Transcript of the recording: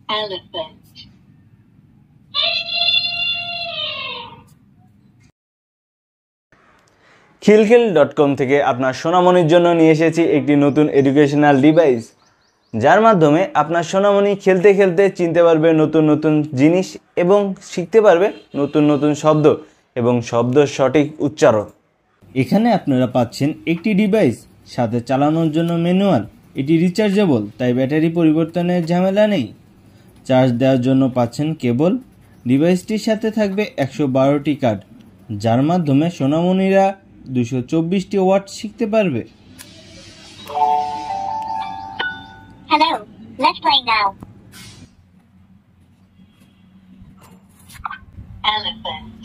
Elephant. খিলখিল.com থেকে আপনার সোনামণির জন্য নিয়ে এসেছি একটি নতুন এডুকেশনাল ডিভাইস, যার মাধ্যমে আপনার সোনামণি খেলতে খেলতে চিনতে পারবে নতুন নতুন জিনিস এবং শিখতে পারবে নতুন নতুন শব্দ এবং শব্দের সঠিক উচ্চারণ। এখানে আপনারা পাচ্ছেন একটি ডিভাইস, সাথে চালানোর জন্য ম্যানুয়াল। এটি রিচার্জেবল, তাই ব্যাটারি পরিবর্তনের ঝামেলা নেই। চার্জ দেওয়ার জন্য পাচ্ছেন কেবল। ডিভাইসটির সাথে থাকবে 112টি কার্ড, যার মাধ্যমে সোনামণিরা 224টি ওয়ার্ড শিখতে পারবে। Hello, let's play now. Elephant.